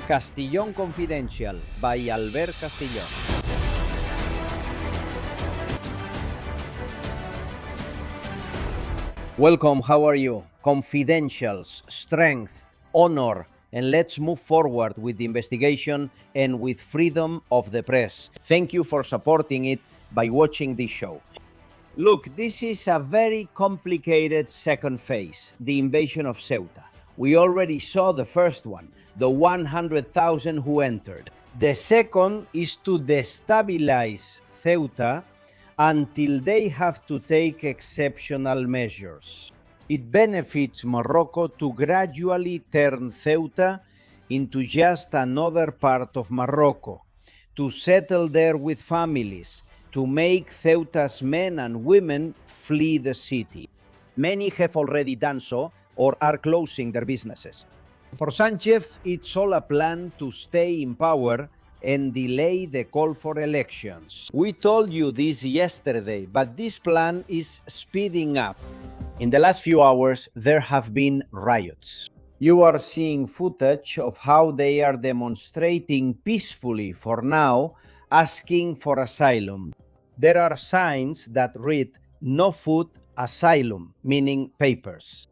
Castillón Confidential by Albert Castillón. Welcome, how are you? Confidentials, strength, honor, and let's move forward with the investigation and with freedom of the press. Thank you for supporting it by watching this show. Look, this is a very complicated second phase, the invasion of Ceuta. We already saw the first one, the 100,000 who entered. The second is to destabilize Ceuta until they have to take exceptional measures. It benefits Morocco to gradually turn Ceuta into just another part of Morocco, to settle there with families, to make Ceuta's men and women flee the city. Many have already done so or are closing their businesses. For Sanchez, it's all a plan to stay in power and delay the call for elections. We told you this yesterday, but this plan is speeding up. In the last few hours, there have been riots. You are seeing footage of how they are demonstrating peacefully for now, asking for asylum. There are signs that read, "No food, asylum," meaning papers.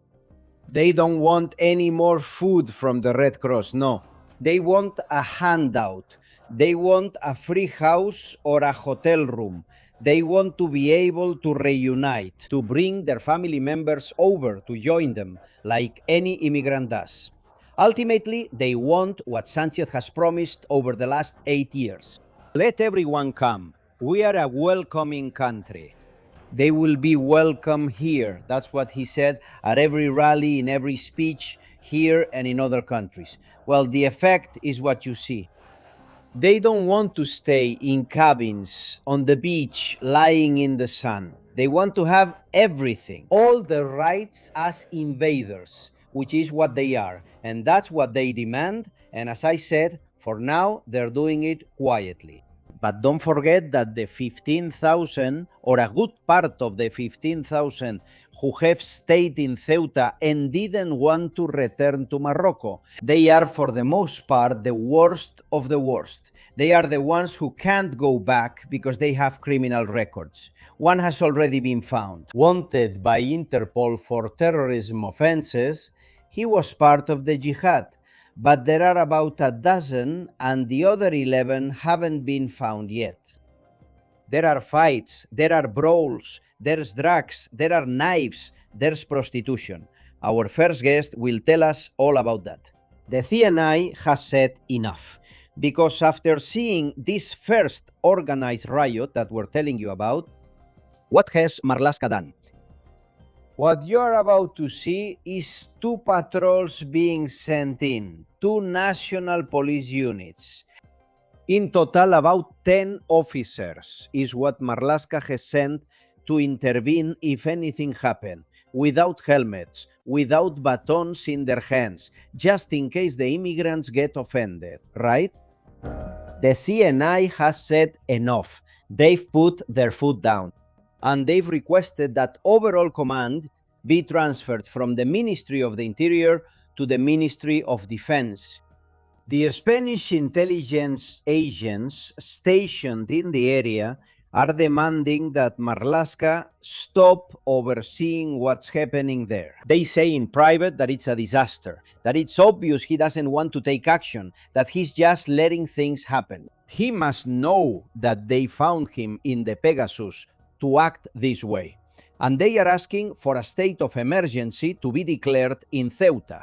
They don't want any more food from the Red Cross, no. They want a handout. They want a free house or a hotel room. They want to be able to reunite, to bring their family members over to join them, like any immigrant does. Ultimately, they want what Sanchez has promised over the last 8 years. Let everyone come. We are a welcoming country. They will be welcome here. That's what he said at every rally, in every speech, here and in other countries. Well, the effect is what you see. They don't want to stay in cabins, on the beach, lying in the sun. They want to have everything, all the rights as invaders, which is what they are. And that's what they demand. And as I said, for now, they're doing it quietly. But don't forget that the 15,000, or a good part of the 15,000 who have stayed in Ceuta and didn't want to return to Morocco, they are for the most part the worst of the worst. They are the ones who can't go back because they have criminal records. One has already been found, wanted by Interpol for terrorism offenses. He was part of the jihad. But there are about a dozen, and the other 11 haven't been found yet. There are fights, there are brawls, there's drugs, there are knives, there's prostitution. Our first guest will tell us all about that. The CNI has said enough, because after seeing this first organized riot that we're telling you about, what has Marlaska done? What you're about to see is 2 patrols being sent in, 2 national police units. In total, about 10 officers is what Marlaska has sent to intervene if anything happened, without helmets, without batons in their hands, just in case the immigrants get offended, right? The CNI has said enough. They've put their foot down. And they've requested that overall command be transferred from the Ministry of the Interior to the Ministry of Defense. The Spanish intelligence agents stationed in the area are demanding that Marlaska stop overseeing what's happening there. They say in private that it's a disaster, that it's obvious he doesn't want to take action, that he's just letting things happen. He must know that they found him in the Pegasus to act this way. And they are asking for a state of emergency to be declared in Ceuta.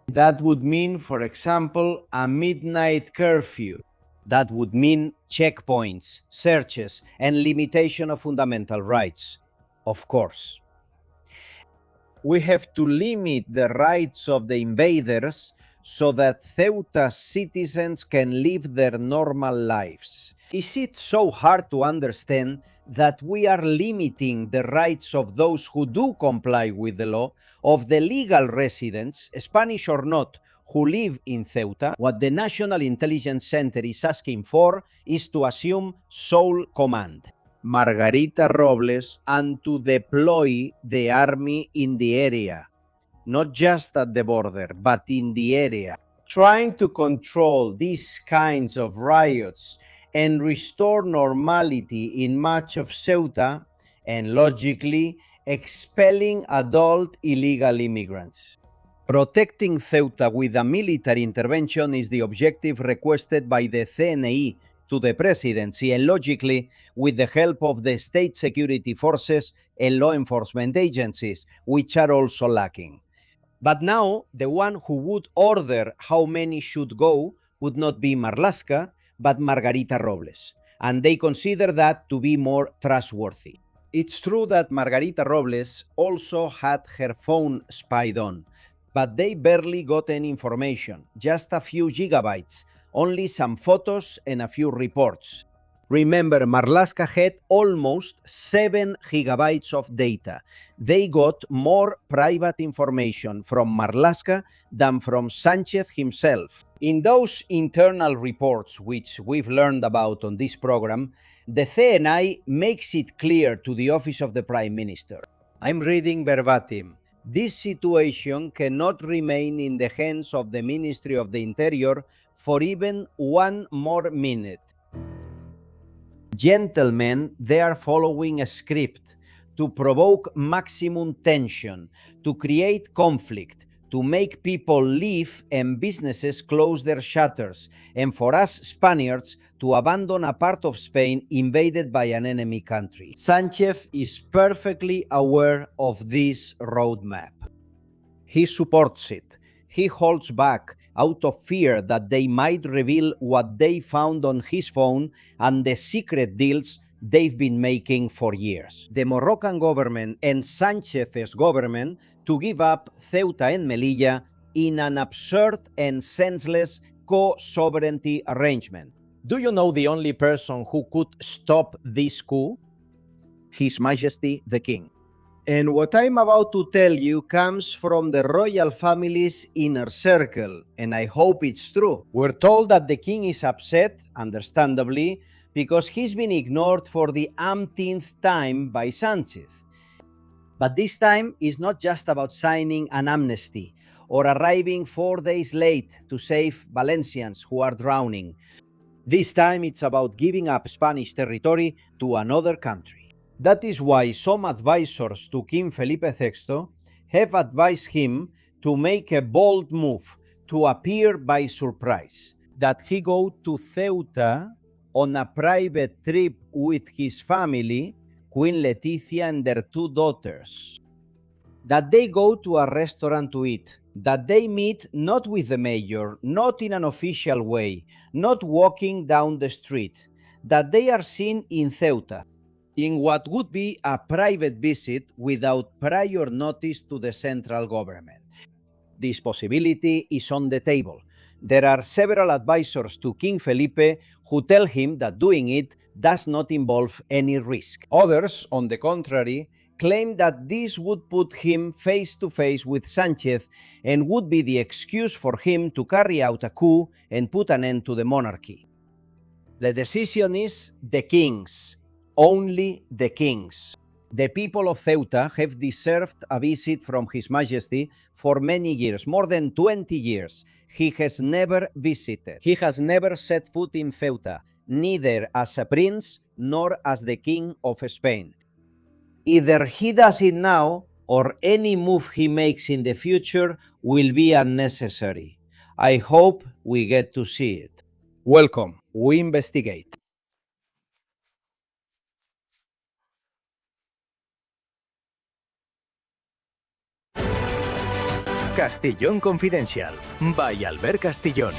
That would mean, for example, a midnight curfew. That would mean checkpoints, searches, and limitation of fundamental rights, of course. We have to limit the rights of the invaders so that Ceuta citizens can live their normal lives. Is it so hard to understand that we are limiting the rights of those who do comply with the law, of the legal residents, Spanish or not, who live in Ceuta? What the National Intelligence Center is asking for is to assume sole command, Margarita Robles, and to deploy the army in the area, not just at the border, but in the area. trying to control these kinds of riots and restore normality in much of Ceuta, and logically expelling adult illegal immigrants. Protecting Ceuta with a military intervention is the objective requested by the CNI to the presidency, and logically with the help of the state security forces and law enforcement agencies, which are also lacking. But now, the one who would order how many should go would not be Marlaska, but Margarita Robles, and they consider that to be more trustworthy. It's true that Margarita Robles also had her phone spied on, but they barely got any information, just a few gigabytes, only some photos and a few reports. Remember, Marlaska had almost 7 gigabytes of data. They got more private information from Marlaska than from Sanchez himself. In those internal reports, which we've learned about on this program, the CNI makes it clear to the Office of the Prime Minister. I'm reading verbatim. This situation cannot remain in the hands of the Ministry of the Interior for even one more minute. Gentlemen, they are following a script to provoke maximum tension, to create conflict, to make people leave and businesses close their shutters, and for us Spaniards to abandon a part of Spain invaded by an enemy country. Sanchez is perfectly aware of this roadmap. He supports it. He holds back out of fear that they might reveal what they found on his phone and the secret deals they've been making for years. The Moroccan government and Sanchez's government to give up Ceuta and Melilla in an absurd and senseless co-sovereignty arrangement. Do you know the only person who could stop this coup? His Majesty the King. And what I'm about to tell you comes from the royal family's inner circle, and I hope it's true. We're told that the king is upset, understandably, because he's been ignored for the umpteenth time by Sanchez. But this time is not just about signing an amnesty or arriving 4 days late to save Valencians who are drowning. This time it's about giving up Spanish territory to another country. That is why some advisors to King Felipe VI have advised him to make a bold move, to appear by surprise, that he go to Ceuta on a private trip with his family, Queen Letizia and their 2 daughters, that they go to a restaurant to eat, that they meet not with the mayor, not in an official way, not walking down the street, that they are seen in Ceuta, in what would be a private visit without prior notice to the central government. This possibility is on the table. There are several advisors to King Felipe who tell him that doing it does not involve any risk. Others, on the contrary, claim that this would put him face to face with Sanchez and would be the excuse for him to carry out a coup and put an end to the monarchy. The decision is the king's. Only the king's. The people of Ceuta have deserved a visit from His Majesty for many years, more than 20 years. He has never visited. He has never set foot in Ceuta, neither as a prince nor as the King of Spain. Either he does it now, or any move he makes in the future will be unnecessary. I hope we get to see it. Welcome. We investigate. Castellón Confidencial, by Albert Castillón.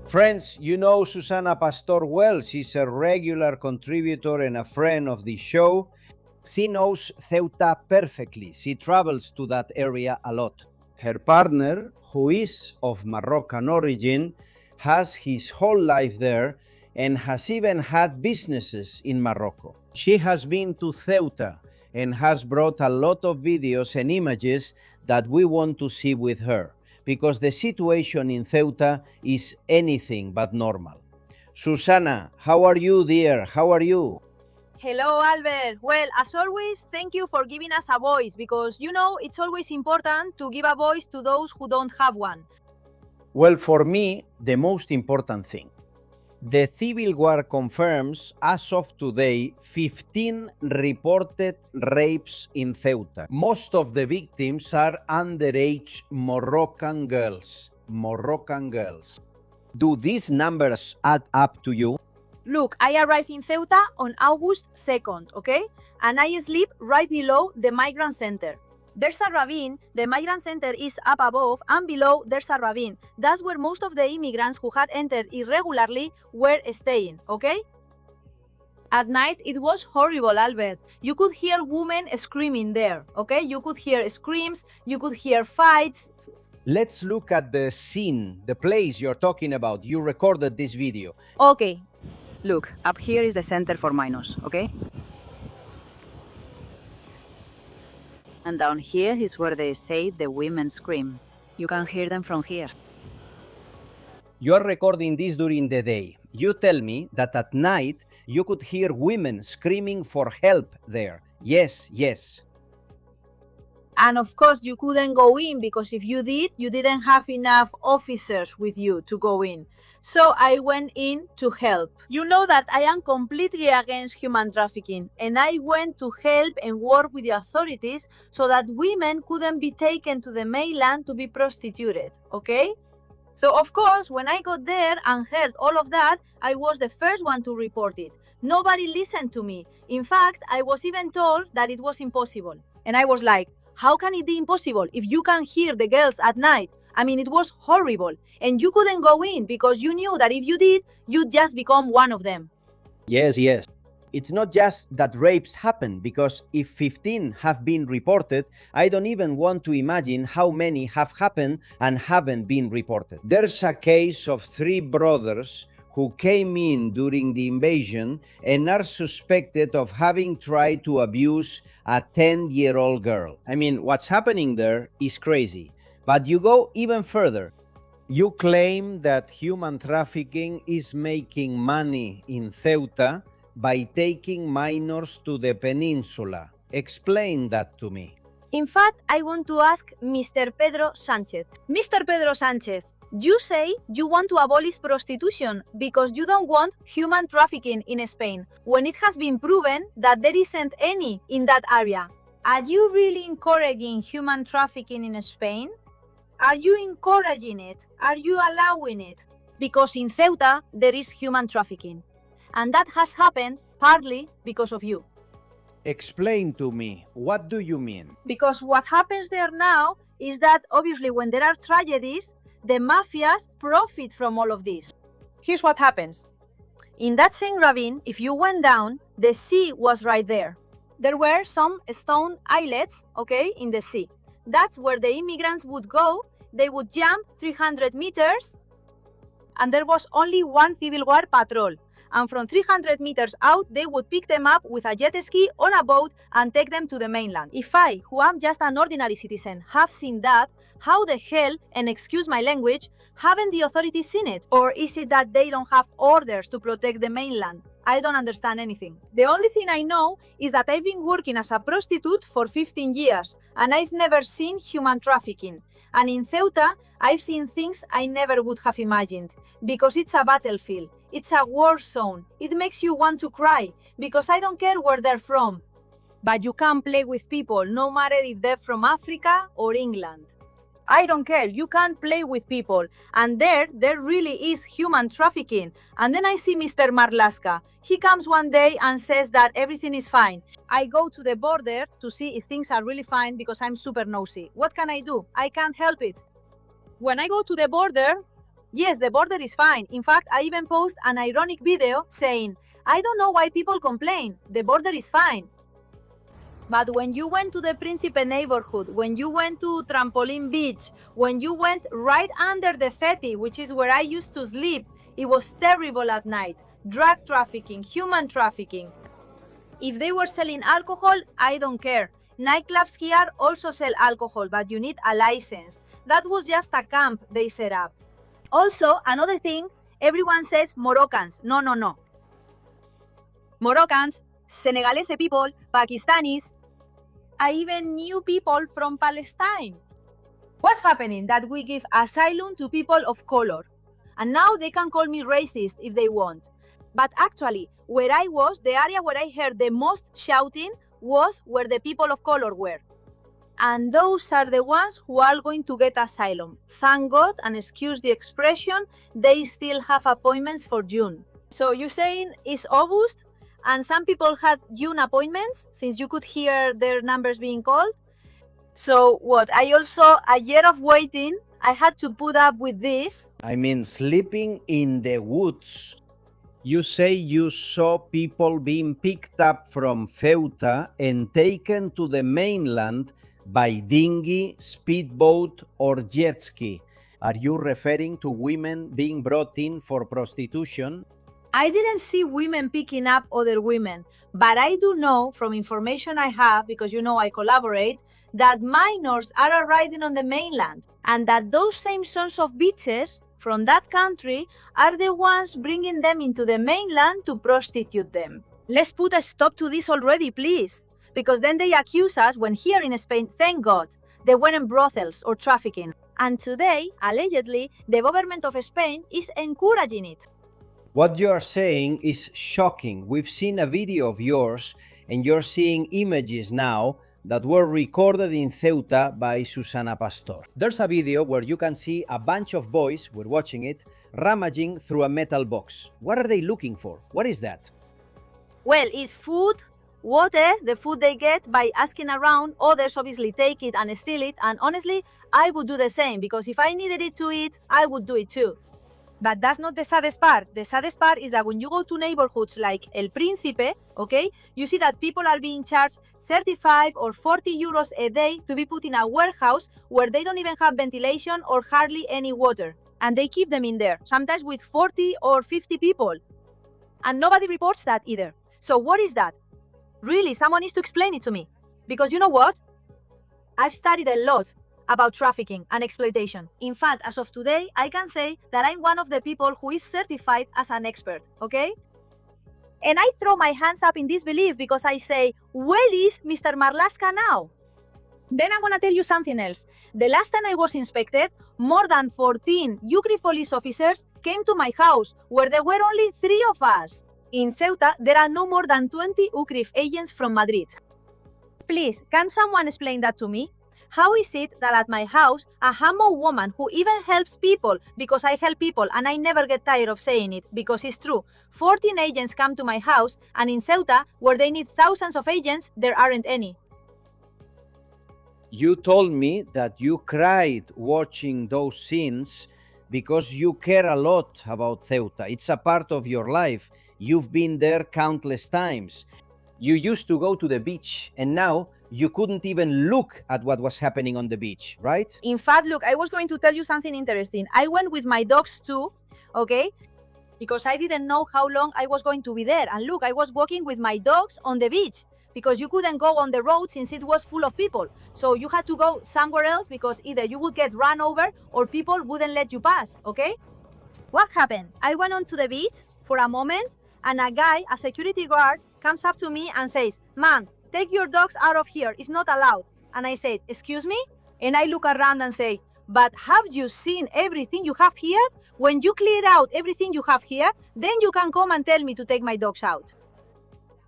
Friends, you know Susana Pastor well. She's a regular contributor and a friend of the show. She knows Ceuta perfectly. She travels to that area a lot. Her partner, who is of Moroccan origin, has his whole life there and has even had businesses in Morocco. She has been to Ceuta and has brought a lot of videos and images that we want to see with her, because the situation in Ceuta is anything but normal. Susana, how are you, dear? How are you? Hello, Albert. Well, as always, thank you for giving us a voice because, it's always important to give a voice to those who don't have one. Well, for me, the most important thing. The Civil War confirms, as of today, 15 reported rapes in Ceuta. Most of the victims are underage Moroccan girls. Do these numbers add up to you? Look, I arrived in Ceuta on August 2nd, okay? And I sleep right below the migrant center. There's a ravine, the migrant center is up above, and below there's a ravine. That's where most of the immigrants who had entered irregularly were staying, okay? At night, it was horrible, Albert. You could hear women screaming there, okay? You could hear screams, you could hear fights. Let's look at the scene, the place you're talking about. You recorded this video. Okay. Look, up here is the center for minors, okay? And down here is where they say the women scream. You can hear them from here. You're recording this during the day. You tell me that at night you could hear women screaming for help there. Yes. And of course, you couldn't go in because if you did, you didn't have enough officers with you to go in. So I went in to help. You know that I am completely against human trafficking, and I went to help and work with the authorities so that women couldn't be taken to the mainland to be prostituted, okay? So of course, when I got there and heard all of that, I was the first one to report it. Nobody listened to me. In fact, I was even told that it was impossible. And I was like, how can it be impossible if you can hear the girls at night? I mean, it was horrible. And you couldn't go in because you knew that if you did, you'd just become one of them. Yes. It's not just that rapes happen, because if 15 have been reported, I don't even want to imagine how many have happened and haven't been reported. There's a case of 3 brothers who came in during the invasion and are suspected of having tried to abuse a 10-year-old girl. I mean, what's happening there is crazy. But you go even further. You claim that human trafficking is making money in Ceuta by taking minors to the peninsula. Explain that to me. In fact, I want to ask Mr. Pedro Sanchez. Mr. Pedro Sanchez, you say you want to abolish prostitution because you don't want human trafficking in Spain, when it has been proven that there isn't any in that area. Are you really encouraging human trafficking in Spain? Are you encouraging it? Are you allowing it? Because in Ceuta, there is human trafficking. And that has happened partly because of you. Explain to me, what do you mean? Because what happens there now is that obviously when there are tragedies, the mafias profit from all of this. Here's what happens. In that same ravine, if you went down, the sea was right there. There were some stone islets, okay, in the sea. That's where the immigrants would go. They would jump 300 meters, and there was only one Civil War patrol. And from 300 meters out, they would pick them up with a jet ski or a boat and take them to the mainland. If I, who am just an ordinary citizen, have seen that, how the hell, and excuse my language, haven't the authorities seen it? Or is it that they don't have orders to protect the mainland? I don't understand anything. The only thing I know is that I've been working as a prostitute for 15 years, and I've never seen human trafficking. And in Ceuta, I've seen things I never would have imagined, because it's a battlefield. It's a war zone. It makes you want to cry, because I don't care where they're from. But you can't play with people, no matter if they're from Africa or England. I don't care, you can't play with people. And there really is human trafficking. And then I see Mr. Marlaska. He comes one day and says that everything is fine. I go to the border to see if things are really fine because I'm super nosy. What can I do? I can't help it. When I go to the border, yes, the border is fine. In fact, I even post an ironic video saying, I don't know why people complain. The border is fine. But when you went to the Principe neighborhood, when you went to Trampoline Beach, when you went right under the Feti, which is where I used to sleep, it was terrible at night. Drug trafficking, human trafficking. If they were selling alcohol, I don't care. Nightclubs here also sell alcohol, but you need a license. That was just a camp they set up. Also, another thing, everyone says Moroccans. No. Moroccans Senegalese people, Pakistanis. I even knew people from Palestine. What's happening? That we give asylum to people of color. And now they can call me racist if they want. But actually, where I was, the area where I heard the most shouting was where the people of color were. And those are the ones who are going to get asylum. Thank God, and excuse the expression, they still have appointments for June. So you're saying it's August, and some people had June appointments, since you could hear their numbers being called? So what, I also, a year of waiting, I had to put up with this. I mean, sleeping in the woods. You say you saw people being picked up from Ceuta and taken to the mainland by dinghy, speedboat, or jet ski. Are you referring to women being brought in for prostitution? I didn't see women picking up other women, but I do know from information I have, because you know I collaborate, that minors are arriving on the mainland, and that those same sons of bitches from that country are the ones bringing them into the mainland to prostitute them. Let's put a stop to this already, please, because then they accuse us when here in Spain, thank God, they went in brothels or trafficking. And today, allegedly, the government of Spain is encouraging it. What you are saying is shocking. We've seen a video of yours, and you're seeing images now that were recorded in Ceuta by Susana Pastor. There's a video where you can see a bunch of boys, we're watching it, rummaging through a metal box. What are they looking for? What is that? Well, it's food, water, the food they get by asking around. Others obviously take it and steal it, and honestly, I would do the same, because if I needed it to eat, I would do it too. But that's not the saddest part. The saddest part is that when you go to neighborhoods like El Príncipe, okay, you see that people are being charged 35 or 40 euros a day to be put in a warehouse where they don't even have ventilation or hardly any water. And they keep them in there, sometimes with 40 or 50 people. And nobody reports that either. So what is that? Really, someone needs to explain it to me. Because you know what? I've studied a lot about trafficking and exploitation. In fact, as of today, I can say that I'm one of the people who is certified as an expert, okay? And I throw my hands up in disbelief because I say, where is Mr. Marlaska now? Then I'm gonna tell you something else. The last time I was inspected, more than 14 UCRIF police officers came to my house, where there were only 3 of us. In Ceuta, there are no more than 20 UCRIF agents from Madrid. Please, can someone explain that to me? How is it that at my house, a humble woman who even helps people, because I help people and I never get tired of saying it, because it's true, 14 agents come to my house, and in Ceuta, where they need thousands of agents, there aren't any. You told me that you cried watching those scenes because you care a lot about Ceuta. It's a part of your life. You've been there countless times. You used to go to the beach, and now you couldn't even look at what was happening on the beach, right? In fact, look, I was going to tell you something interesting. I went with my dogs too, okay? Because I didn't know how long I was going to be there. And look, I was walking with my dogs on the beach because you couldn't go on the road since it was full of people. So you had to go somewhere else because either you would get run over or people wouldn't let you pass, okay? What happened? I went onto the beach for a moment, and a guy, a security guard, comes up to me and says, "Man, take your dogs out of here, it's not allowed." And I said, "Excuse me?" And I look around and say, "But have you seen everything you have here? When you clear out everything you have here, then you can come and tell me to take my dogs out."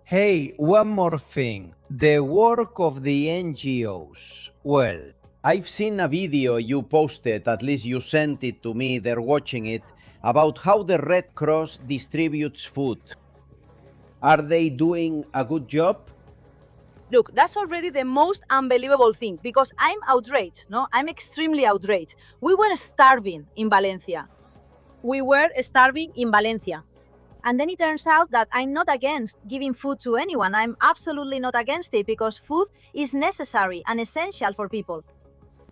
Hey, one more thing. The work of the NGOs. Well, I've seen a video you posted, at least you sent it to me, they're watching it, about how the Red Cross distributes food. Are they doing a good job? Look, that's already the most unbelievable thing, because I'm outraged, no? I'm extremely outraged. We were starving in Valencia. And then it turns out that I'm not against giving food to anyone. I'm absolutely not against it, because food is necessary and essential for people.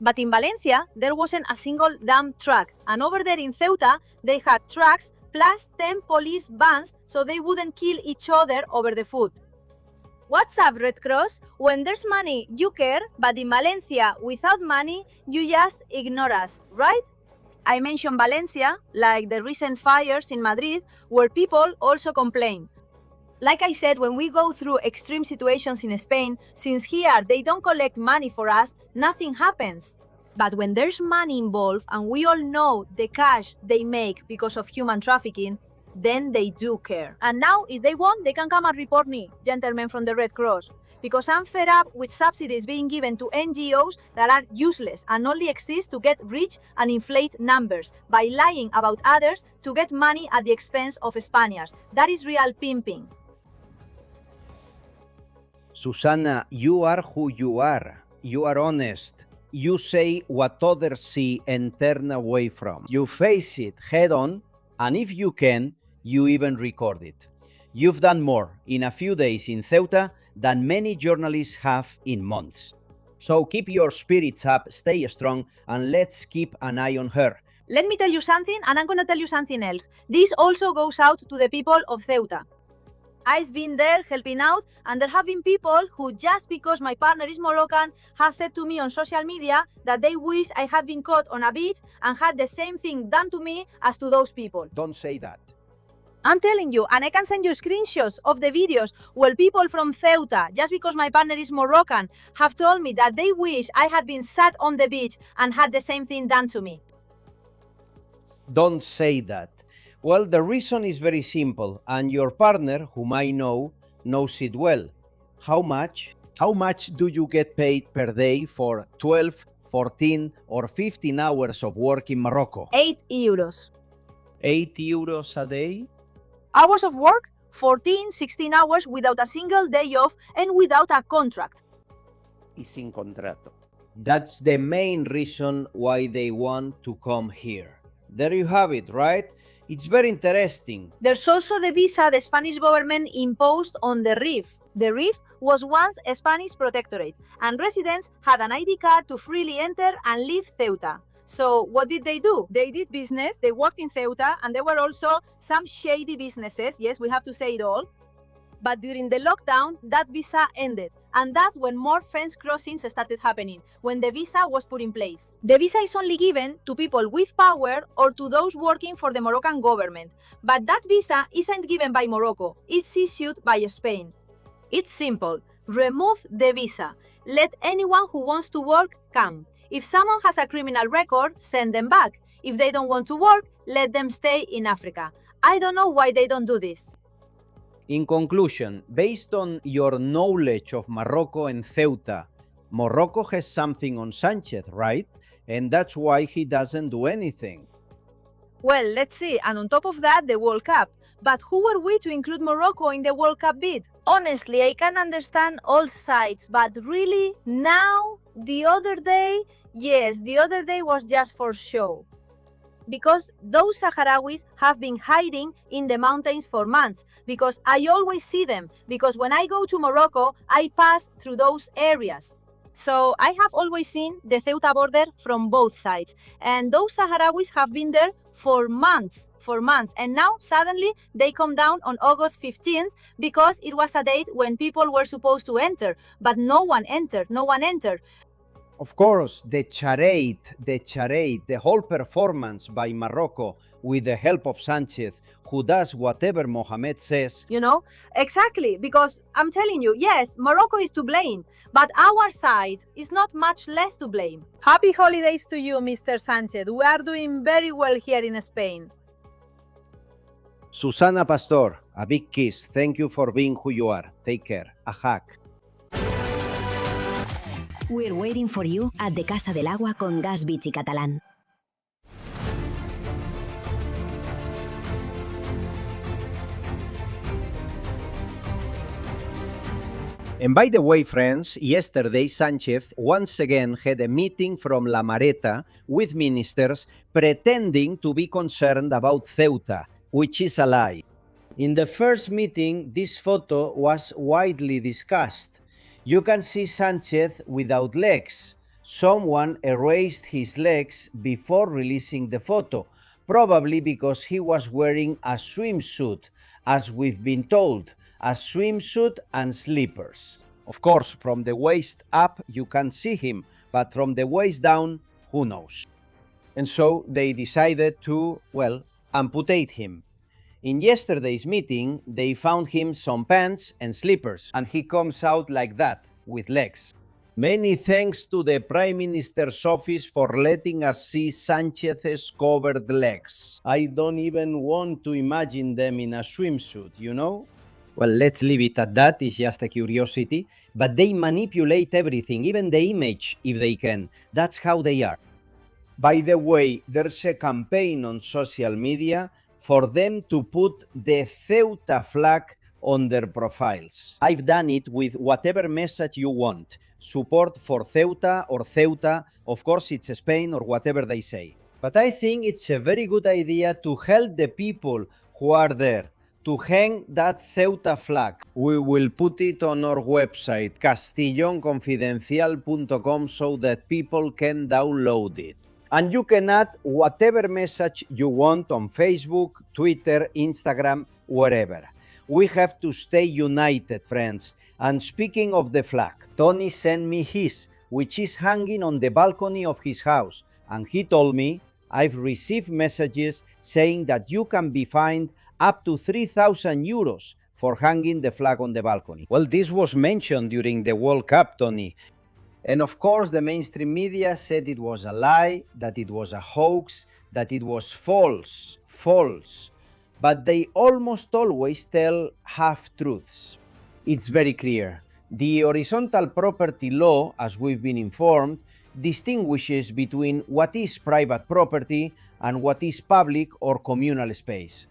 But in Valencia, there wasn't a single damn truck. And over there in Ceuta, they had trucks plus 10 police vans so they wouldn't kill each other over the food. What's up, Red Cross? When there's money, you care, but in Valencia, without money, you just ignore us, right? I mentioned Valencia, like the recent fires in Madrid, where people also complain. Like I said, when we go through extreme situations in Spain, since here they don't collect money for us, nothing happens. But when there's money involved and we all know the cash they make because of human trafficking, then they do care. And now, if they want, they can come and report me, gentlemen from the Red Cross. Because I'm fed up with subsidies being given to NGOs that are useless and only exist to get rich and inflate numbers by lying about others to get money at the expense of Spaniards. That is real pimping. Susana, you are who you are. You are honest. You say what others see and turn away from. You face it head on, and if you can, you even record it. You've done more in a few days in Ceuta than many journalists have in months. So keep your spirits up, stay strong, and let's keep an eye on her. Let me tell you something, and I'm going to tell you something else. This also goes out to the people of Ceuta. I've been there helping out, and there have been people who, just because my partner is Moroccan, have said to me on social media that they wish I had been caught on a beach and had the same thing done to me as to those people. Don't say that. I'm telling you, and I can send you screenshots of the videos where people from Ceuta, just because my partner is Moroccan, have told me that they wish I had been sat on the beach and had the same thing done to me. Don't say that. Well, the reason is very simple, and your partner, whom I know, knows it well. How much? How much do you get paid per day for 12, 14, or 15 hours of work in Morocco? 8 euros. 8 euros a day? Hours of work? 14, 16 hours without a single day off and without a contract. Y sin contrato. That's the main reason why they want to come here. There you have it, right? It's very interesting. There's also the visa the Spanish government imposed on the Rif. The Rif was once a Spanish protectorate, and residents had an ID card to freely enter and leave Ceuta. So what did they do? They did business, they worked in Ceuta, and there were also some shady businesses, yes, we have to say it all. But during the lockdown, that visa ended, and that's when more French crossings started happening, when the visa was put in place. The visa is only given to people with power or to those working for the Moroccan government, but that visa isn't given by Morocco, it's issued by Spain. It's simple. Remove the visa. Let anyone who wants to work come. If someone has a criminal record, send them back. If they don't want to work, let them stay in Africa. I don't know why they don't do this. In conclusion, based on your knowledge of Morocco and Ceuta, Morocco has something on Sanchez, right? And that's why he doesn't do anything. Well, let's see. And on top of that, the World Cup. But who were we to include Morocco in the World Cup bid? Honestly, I can understand all sides, but really, now, the other day was just for show. Because those Sahrawis have been hiding in the mountains for months, because I always see them, because when I go to Morocco, I pass through those areas. So I have always seen the Ceuta border from both sides, and those Sahrawis have been there for months, and now suddenly they come down on August 15th because it was a date when people were supposed to enter, but no one entered. Of course, the charade, the whole performance by Morocco with the help of Sanchez, who does whatever Mohammed says. You know, exactly, because I'm telling you, yes, Morocco is to blame, but our side is not much less to blame. Happy holidays to you, Mr. Sanchez. We are doing very well here in Spain. Susana Pastor, a big kiss. Thank you for being who you are. Take care. A hug. We're waiting for you at the Casa del Agua con Gas Bici Catalán. And by the way, friends, yesterday Sanchez once again had a meeting from La Mareta with ministers pretending to be concerned about Ceuta, which is a lie. In the first meeting, this photo was widely discussed. You can see Sanchez without legs. Someone erased his legs before releasing the photo, probably because he was wearing a swimsuit, as we've been told, a swimsuit and slippers. Of course, from the waist up you can see him, but from the waist down, who knows? And so they decided to, well, amputate him. In yesterday's meeting, they found him some pants and slippers, and he comes out like that, with legs. Many thanks to the Prime Minister's office for letting us see Sanchez's covered legs. I don't even want to imagine them in a swimsuit, you know? Well, let's leave it at that. It's just a curiosity. But they manipulate everything, even the image, if they can. That's how they are. By the way, there's a campaign on social media for them to put the Ceuta flag on their profiles. I've done it with whatever message you want. Support for Ceuta or Ceuta, of course it's Spain or whatever they say. But I think it's a very good idea to help the people who are there to hang that Ceuta flag. We will put it on our website, castellonconfidencial.com, so that people can download it. And you can add whatever message you want on Facebook, Twitter, Instagram, wherever. We have to stay united, friends. And speaking of the flag, Tony sent me his, which is hanging on the balcony of his house. And he told me, I've received messages saying that you can be fined up to 3,000 euros for hanging the flag on the balcony. Well, this was mentioned during the World Cup, Tony. And of course, the mainstream media said it was a lie, that it was a hoax, that it was false. But they almost always tell half-truths. It's very clear. The horizontal property law, as we've been informed, distinguishes between what is private property and what is public or communal space.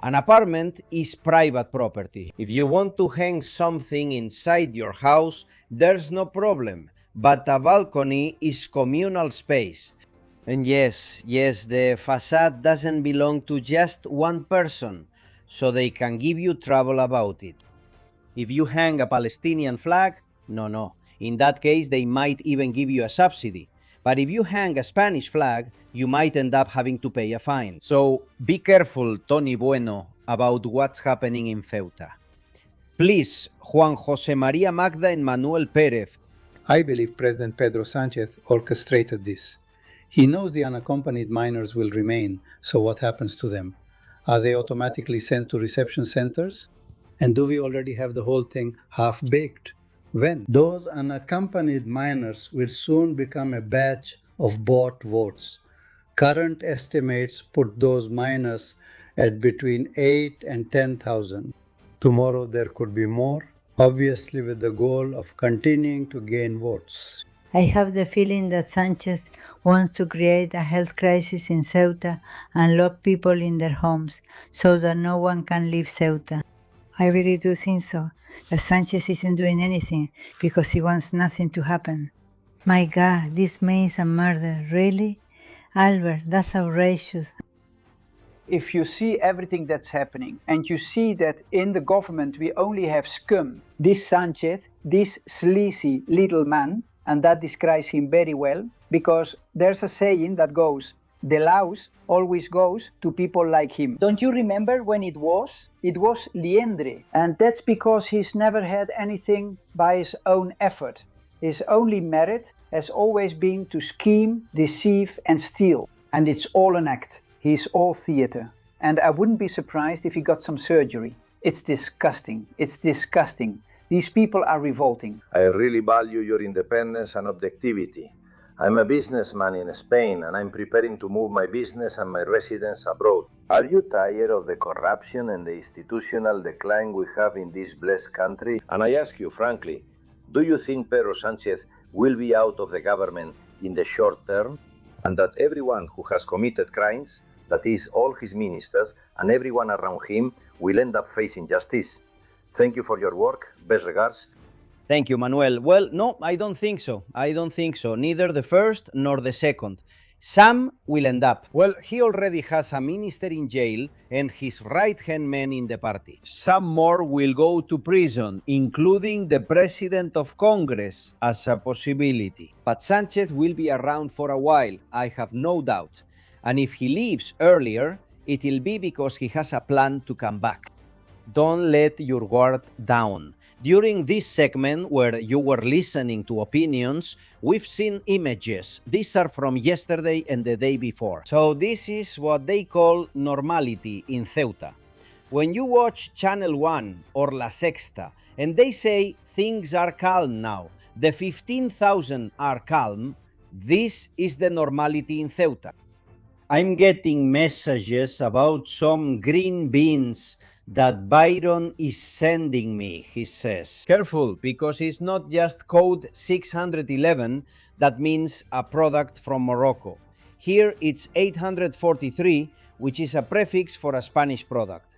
An apartment is private property. If you want to hang something inside your house, there's no problem. But a balcony is communal space. And yes, the facade doesn't belong to just one person, so they can give you trouble about it. If you hang a Palestinian flag, no. In that case, they might even give you a subsidy. But if you hang a Spanish flag, you might end up having to pay a fine. So be careful, Tony Bueno, about what's happening in Ceuta. Please, Juan José María Magda and Manuel Pérez. I believe President Pedro Sánchez orchestrated this. He knows the unaccompanied minors will remain, so what happens to them? Are they automatically sent to reception centers? And do we already have the whole thing half-baked? When? Those unaccompanied minors will soon become a batch of bought votes. Current estimates put those minors at between 8 and 10,000. Tomorrow there could be more, obviously with the goal of continuing to gain votes. I have the feeling that Sanchez wants to create a health crisis in Ceuta and lock people in their homes so that no one can leave Ceuta. I really do think so, that Sanchez isn't doing anything because he wants nothing to happen. My God, this means a murder, really? Albert, that's outrageous. If you see everything that's happening and you see that in the government we only have scum, this Sanchez, this sleazy little man, and that describes him very well, because there's a saying that goes, the louse always goes to people like him. Don't you remember when it was? It was Liendre, and that's because he's never had anything by his own effort. His only merit has always been to scheme, deceive and steal. And it's all an act. He's all theater. And I wouldn't be surprised if he got some surgery. It's disgusting. It's disgusting. These people are revolting. I really value your independence and objectivity. I'm a businessman in Spain and I'm preparing to move my business and my residence abroad. Are you tired of the corruption and the institutional decline we have in this blessed country? And I ask you frankly, do you think Pedro Sánchez will be out of the government in the short term? And that everyone who has committed crimes, that is all his ministers and everyone around him, will end up facing justice? Thank you for your work. Best regards. Thank you, Manuel. Well, no, I don't think so. Neither the first nor the second. Some will end up. Well, he already has a minister in jail and his right-hand man in the party. Some more will go to prison, including the president of Congress as a possibility. But Sanchez will be around for a while, I have no doubt. And if he leaves earlier, it'll be because he has a plan to come back. Don't let your guard down. During this segment where you were listening to opinions, we've seen images. These are from yesterday and the day before. So this is what they call normality in Ceuta. When you watch Channel 1 or La Sexta and they say things are calm now, the 15,000 are calm, this is the normality in Ceuta. I'm getting messages about some green beans that Byron is sending me, he says. Careful, because it's not just code 611 that means a product from Morocco. Here it's 843, which is a prefix for a Spanish product.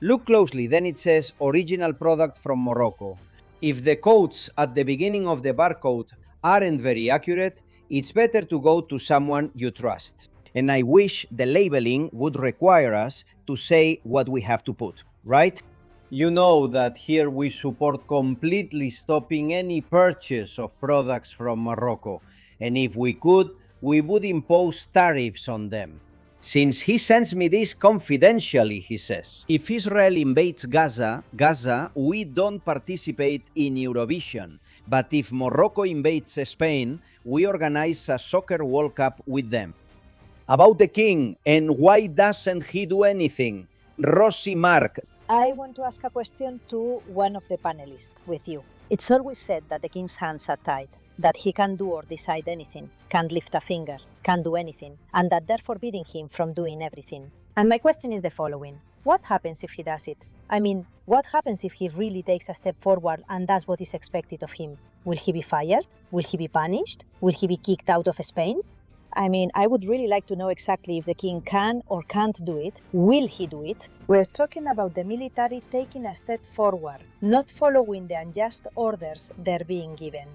Look closely, then it says original product from Morocco. If the codes at the beginning of the barcode aren't very accurate, it's better to go to someone you trust. And I wish the labeling would require us to say what we have to put, right? You know that here we support completely stopping any purchase of products from Morocco, and if we could, we would impose tariffs on them. Since he sends me this confidentially, he says. If Israel invades Gaza, we don't participate in Eurovision. But if Morocco invades Spain, we organize a soccer World Cup with them. About the king and why doesn't he do anything? Rosy Mark. I want to ask a question to one of the panelists with you. It's always said that the king's hands are tied, that he can't do or decide anything, can't lift a finger, can't do anything, and that they're forbidding him from doing everything. And my question is the following. What happens if he does it? I mean, what happens if he really takes a step forward and does what is expected of him? Will he be fired? Will he be punished? Will he be kicked out of Spain? I mean, I would really like to know exactly if the king can or can't do it. Will he do it? We're talking about the military taking a step forward, not following the unjust orders they're being given.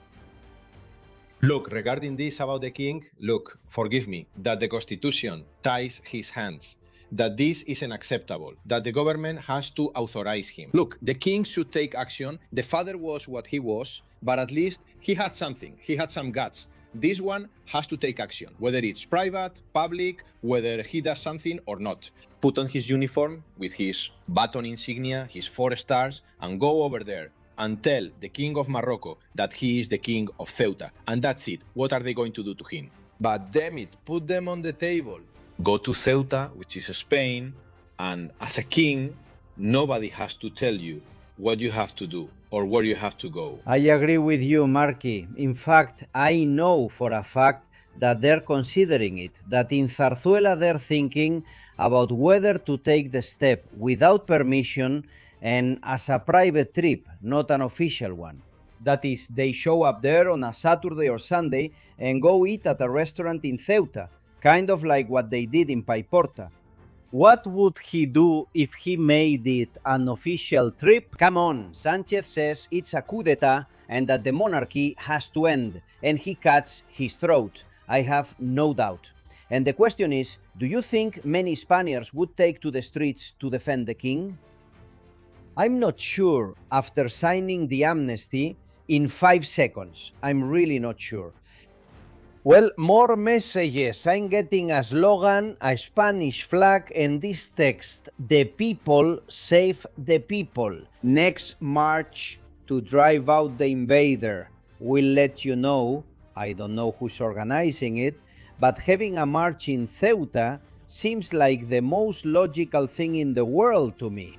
Look, regarding this about the king, look, forgive me, that the constitution ties his hands, that this isn't acceptable, that the government has to authorize him. Look, the king should take action. The father was what he was, but at least he had something, he had some guts. This one has to take action, whether it's private, public, whether he does something or not. Put on his uniform with his baton insignia, his 4 stars, and go over there and tell the king of Morocco that he is the king of Ceuta. And that's it. What are they going to do to him? But damn it, put them on the table. Go to Ceuta, which is Spain, and as a king, nobody has to tell you what you have to do or where you have to go. I agree with you, Marky. In fact, I know for a fact that they're considering it, that in Zarzuela they're thinking about whether to take the step without permission and as a private trip, not an official one. That is, they show up there on a Saturday or Sunday and go eat at a restaurant in Ceuta, kind of like what they did in Paiporta. What would he do if he made it an official trip? Come on, Sanchez says it's a coup d'etat and that the monarchy has to end, and he cuts his throat. I have no doubt. And the question is, do you think many Spaniards would take to the streets to defend the king? I'm not sure after signing the amnesty in 5 seconds. I'm really not sure. Well, more messages. I'm getting a slogan, a Spanish flag, and this text, "The people save the people." Next march to drive out the invader. We'll let you know. I don't know who's organizing it, but having a march in Ceuta seems like the most logical thing in the world to me.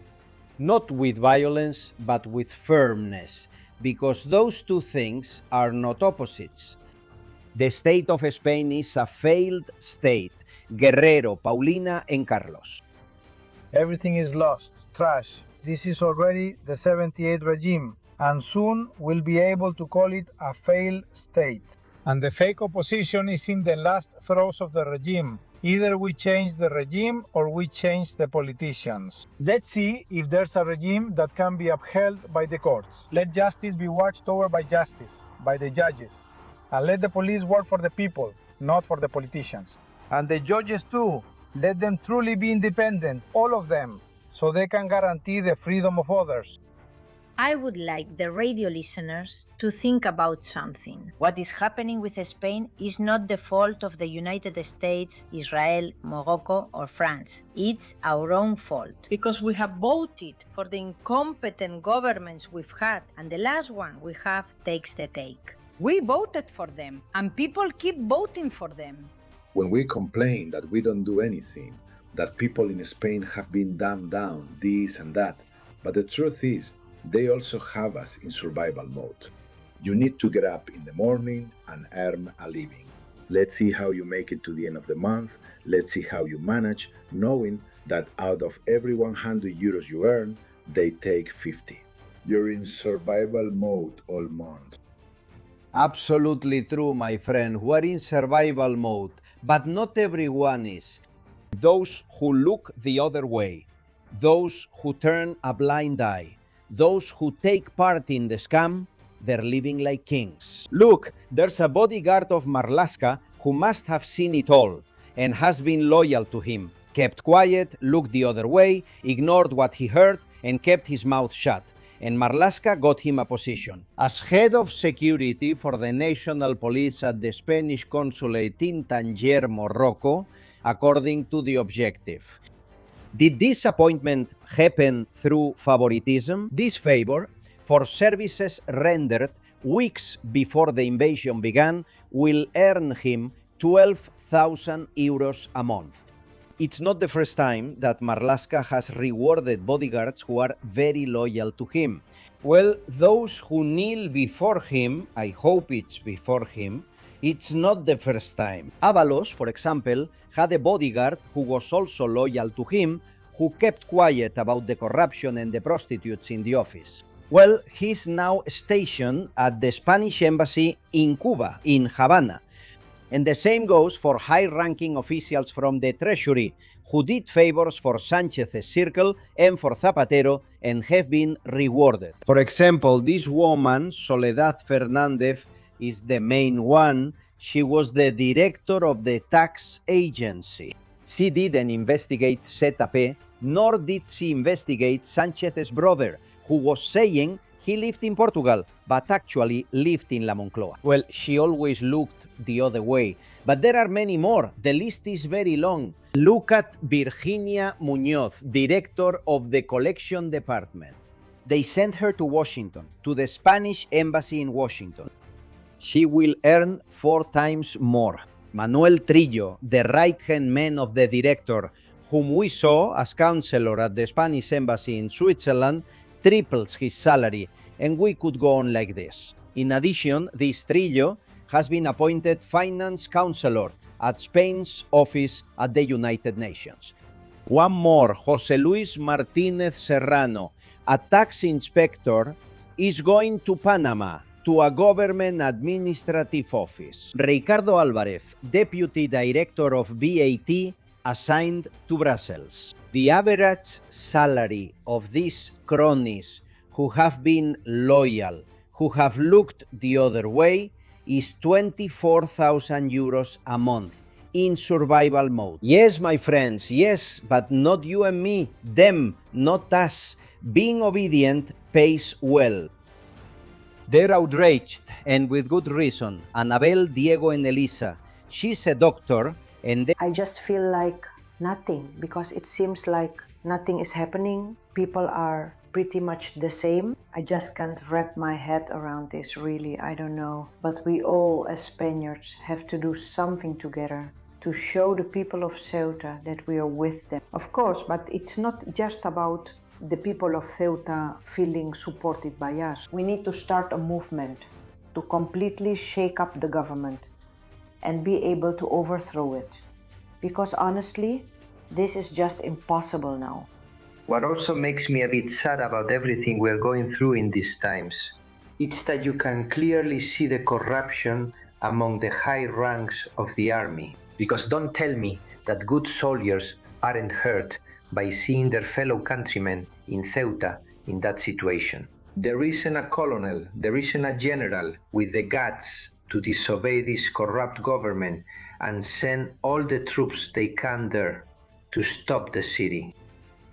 Not with violence, but with firmness, because those two things are not opposites. The state of Spain is a failed state. Guerrero, Paulina, and Carlos. Everything is lost, trash. This is already the 78 regime, and soon we'll be able to call it a failed state. And the fake opposition is in the last throes of the regime. Either we change the regime or we change the politicians. Let's see if there's a regime that can be upheld by the courts. Let justice be watched over by justice, by the judges. And let the police work for the people, not for the politicians. And the judges too. Let them truly be independent, all of them, so they can guarantee the freedom of others. I would like the radio listeners to think about something. What is happening with Spain is not the fault of the United States, Israel, Morocco, or France. It's our own fault. Because we have voted for the incompetent governments we've had, and the last one we have takes the take. We voted for them, and people keep voting for them. When we complain that we don't do anything, that people in Spain have been dumbed down, this and that, but the truth is, they also have us in survival mode. You need to get up in the morning and earn a living. Let's see how you make it to the end of the month. Let's see how you manage, knowing that out of every 100 euros you earn, they take 50. You're in survival mode all month. Absolutely true, my friend. We're in survival mode, but not everyone is. Those who look the other way, those who turn a blind eye, those who take part in the scam, they're living like kings. Look, there's a bodyguard of Marlaska who must have seen it all and has been loyal to him, kept quiet, looked the other way, ignored what he heard, and kept his mouth shut. And Marlaska got him a position as head of security for the national police at the Spanish consulate in Tanger, Morocco, according to the objective. Did this appointment happen through favoritism? This favor, for services rendered weeks before the invasion began, will earn him 12,000 euros a month. It's not the first time that Marlaska has rewarded bodyguards who are very loyal to him. Well, those who kneel before him, I hope it's before him, it's not the first time. Avalos, for example, had a bodyguard who was also loyal to him, who kept quiet about the corruption and the prostitutes in the office. Well, he's now stationed at the Spanish embassy in Cuba, in Havana. And the same goes for high-ranking officials from the Treasury, who did favors for Sanchez's circle and for Zapatero and have been rewarded. For example, this woman, Soledad Fernandez, is the main one. She was the director of the tax agency. She didn't investigate Ceuta, nor did she investigate Sanchez's brother, who was saying he lived in Portugal, but actually lived in La Moncloa. Well, she always looked the other way. But there are many more. The list is very long. Look at Virginia Muñoz, director of the collection department. They sent her to Washington, to the Spanish embassy in Washington. She will earn 4 times more. Manuel Trillo, the right-hand man of the director, whom we saw as counselor at the Spanish embassy in Switzerland, triples his salary, and we could go on like this. In addition, this Trillo has been appointed finance counselor at Spain's office at the United Nations. One more, José Luis Martínez Serrano, a tax inspector, is going to Panama, to a government administrative office. Ricardo Álvarez, deputy director of VAT, assigned to Brussels. The average salary of these cronies who have been loyal, who have looked the other way, is 24,000 euros a month in survival mode. Yes, my friends, yes, but not you and me, them, not us. Being obedient pays well. They're outraged, and with good reason. Anabel, Diego, and Elisa. She's a doctor, and I just feel like nothing, because it seems like nothing is happening. People are pretty much the same. I just can't wrap my head around this, really. I don't know. But we all, as Spaniards, have to do something together to show the people of Ceuta that we are with them. Of course, but it's not just about the people of Ceuta feeling supported by us. We need to start a movement to completely shake up the government and be able to overthrow it. Because honestly, this is just impossible now. What also makes me a bit sad about everything we're going through in these times, it's that you can clearly see the corruption among the high ranks of the army. Because don't tell me that good soldiers aren't hurt by seeing their fellow countrymen in Ceuta in that situation. There isn't a colonel, there isn't a general with the guts to disobey this corrupt government and send all the troops they can there to stop the city.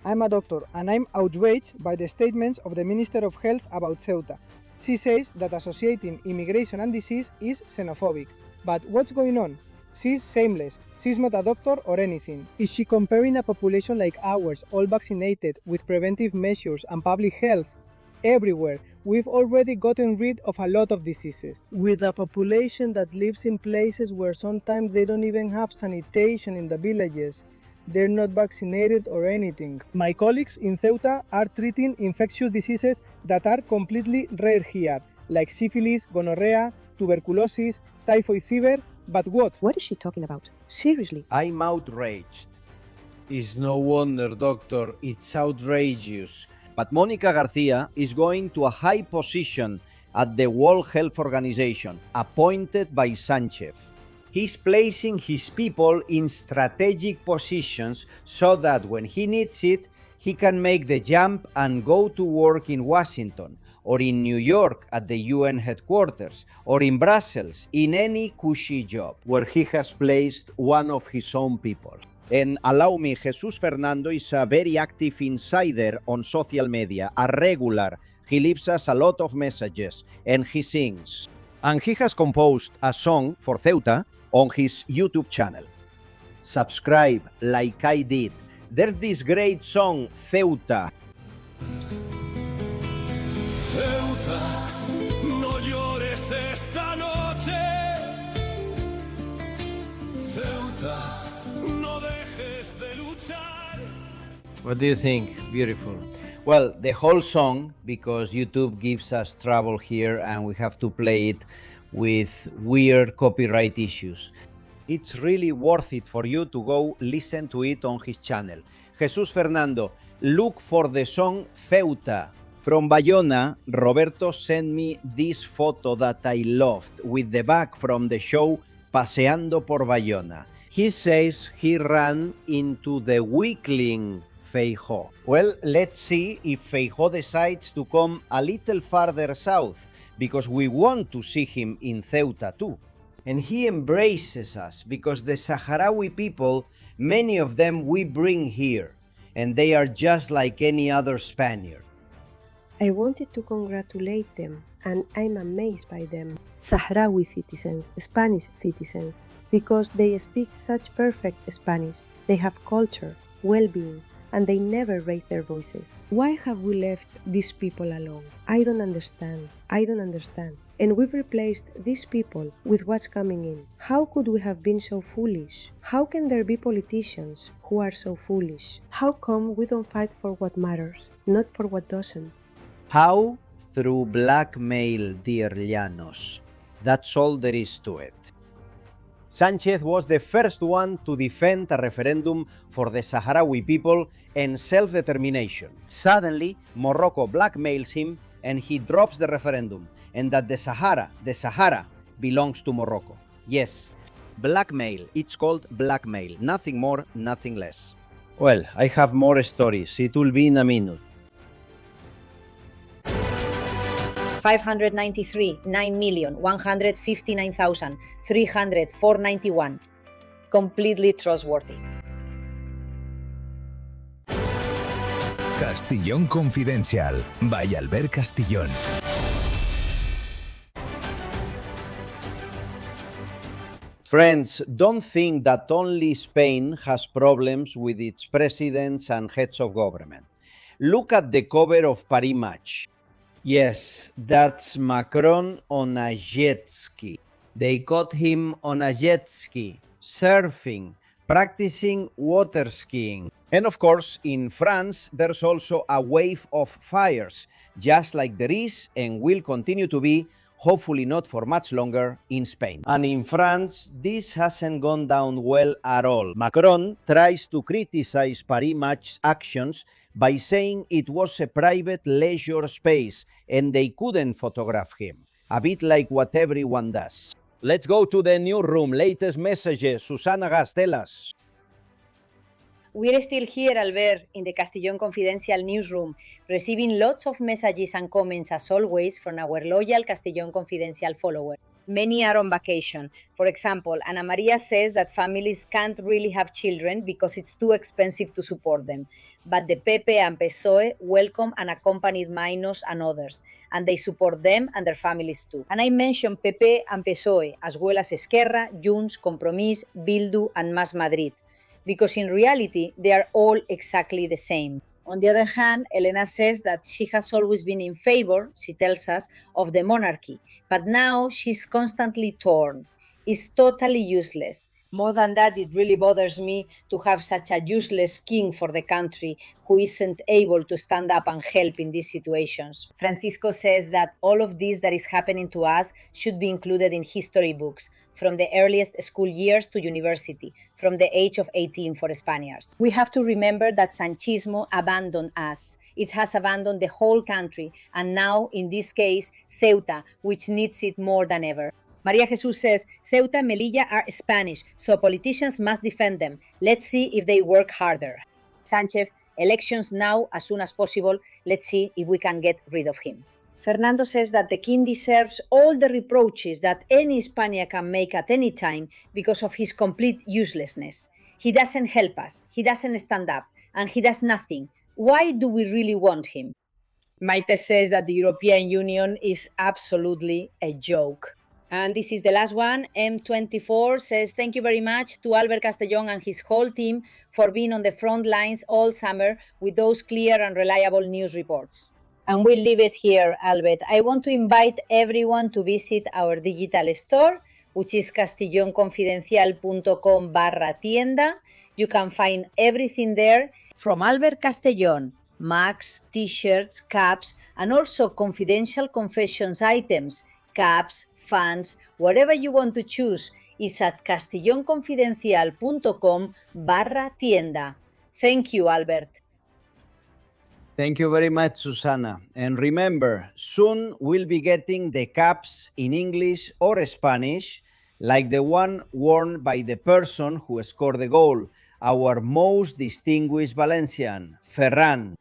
I'm a doctor and I'm outraged by the statements of the Minister of Health about Ceuta. She says that associating immigration and disease is xenophobic. But what's going on? She's shameless. She's not a doctor or anything. Is she comparing a population like ours, all vaccinated, with preventive measures and public health? Everywhere, we've already gotten rid of a lot of diseases. With a population that lives in places where sometimes they don't even have sanitation in the villages. They're not vaccinated or anything. My colleagues in Ceuta are treating infectious diseases that are completely rare here, like syphilis, gonorrhea, tuberculosis, typhoid fever. But what? What is she talking about? Seriously? I'm outraged. It's no wonder, doctor. It's outrageous. But Monica Garcia is going to a high position at the World Health Organization, appointed by Sanchez. He's placing his people in strategic positions so that when he needs it, he can make the jump and go to work in Washington, or in New York at the UN headquarters, or in Brussels, in any cushy job where he has placed one of his own people. And allow me, Jesus Fernando is a very active insider on social media, a regular. He leaves us a lot of messages, and he sings. And he has composed a song for Ceuta on his YouTube channel. Subscribe like I did. There's this great song, Ceuta. Ceuta, no llores esta noche. Ceuta, no dejes de luchar. What do you think? Beautiful. Well, the whole song, because YouTube gives us trouble here and we have to play it with weird copyright issues. It's really worth it for you to go listen to it on his channel. Jesus Fernando, look for the song Ceuta. From Bayona, Roberto sent me this photo that I loved with the back from the show Paseando por Bayona. He says he ran into the weakling Feijóo. Well, let's see if Feijóo decides to come a little farther south, because we want to see him in Ceuta too. And he embraces us, because the Saharaui people, many of them we bring here, and they are just like any other Spaniard. I wanted to congratulate them, and I'm amazed by them. Sahrawi citizens, Spanish citizens, because they speak such perfect Spanish. They have culture, well-being, and they never raise their voices. Why have we left these people alone? I don't understand. And we've replaced these people with what's coming in. How could we have been so foolish? How can there be politicians who are so foolish? How come we don't fight for what matters, not for what doesn't? How? Through blackmail, dear Llanos. That's all there is to it. Sanchez was the first one to defend a referendum for the Sahrawi people and self-determination. Suddenly, Morocco blackmails him and he drops the referendum, and that the Sahara belongs to Morocco. Yes, blackmail, it's called blackmail, nothing more, nothing less. Well, I have more stories, it will be in a minute. 593, 9,159,391. Completely trustworthy. Castillón Confidencial, by Albert Castillón. Friends, don't think that only Spain has problems with its presidents and heads of government. Look at the cover of Paris Match. Yes, that's Macron on a jet ski. They caught him on a jet ski, surfing, practicing water skiing. And of course, in France, there's also a wave of fires, just like there is and will continue to be, hopefully not for much longer, in Spain. And in France, this hasn't gone down well at all. Macron tries to criticize Paris Match's actions by saying it was a private leisure space and they couldn't photograph him. A bit like what everyone does. Let's go to the newsroom. Latest messages. Susana Gas, tell us. We're still here, Albert, in the Castillón Confidential newsroom, receiving lots of messages and comments, as always, from our loyal Castillón Confidential followers. Many are on vacation. For example, Ana Maria says that families can't really have children because it's too expensive to support them. But the PP and PSOE welcome unaccompanied minors and others, and they support them and their families too. And I mention PP and PSOE, as well as Esquerra, Junts, Compromís, Bildu, and Más Madrid, because in reality, they are all exactly the same. On the other hand, Elena says that she has always been in favor, she tells us, of the monarchy, but now she's constantly torn. It's totally useless. More than that, it really bothers me to have such a useless king for the country who isn't able to stand up and help in these situations. Francisco says that all of this that is happening to us should be included in history books, from the earliest school years to university, from the age of 18 for Spaniards. We have to remember that Sanchismo abandoned us. It has abandoned the whole country, and now, in this case, Ceuta, which needs it more than ever. Maria Jesus says, Ceuta and Melilla are Spanish, so politicians must defend them. Let's see if they work harder. Sanchez, elections now as soon as possible. Let's see if we can get rid of him. Fernando says that the king deserves all the reproaches that any Spaniard can make at any time because of his complete uselessness. He doesn't help us, he doesn't stand up, and he does nothing. Why do we really want him? Maite says that the European Union is absolutely a joke. And this is the last one. M24 says, thank you very much to Albert Castellón and his whole team for being on the front lines all summer with those clear and reliable news reports. And we'll leave it here, Albert. I want to invite everyone to visit our digital store, which is castellonconfidencial.com/tienda. You can find everything there from Albert Castellón, mugs, t-shirts, caps, and also confidential confessions items, caps, fans, whatever you want to choose is at castellonconfidencial.com/tienda. Thank you, Albert. Thank you very much, Susana. And remember, soon we'll be getting the caps in English or Spanish, like the one worn by the person who scored the goal, our most distinguished Valencian, Ferran.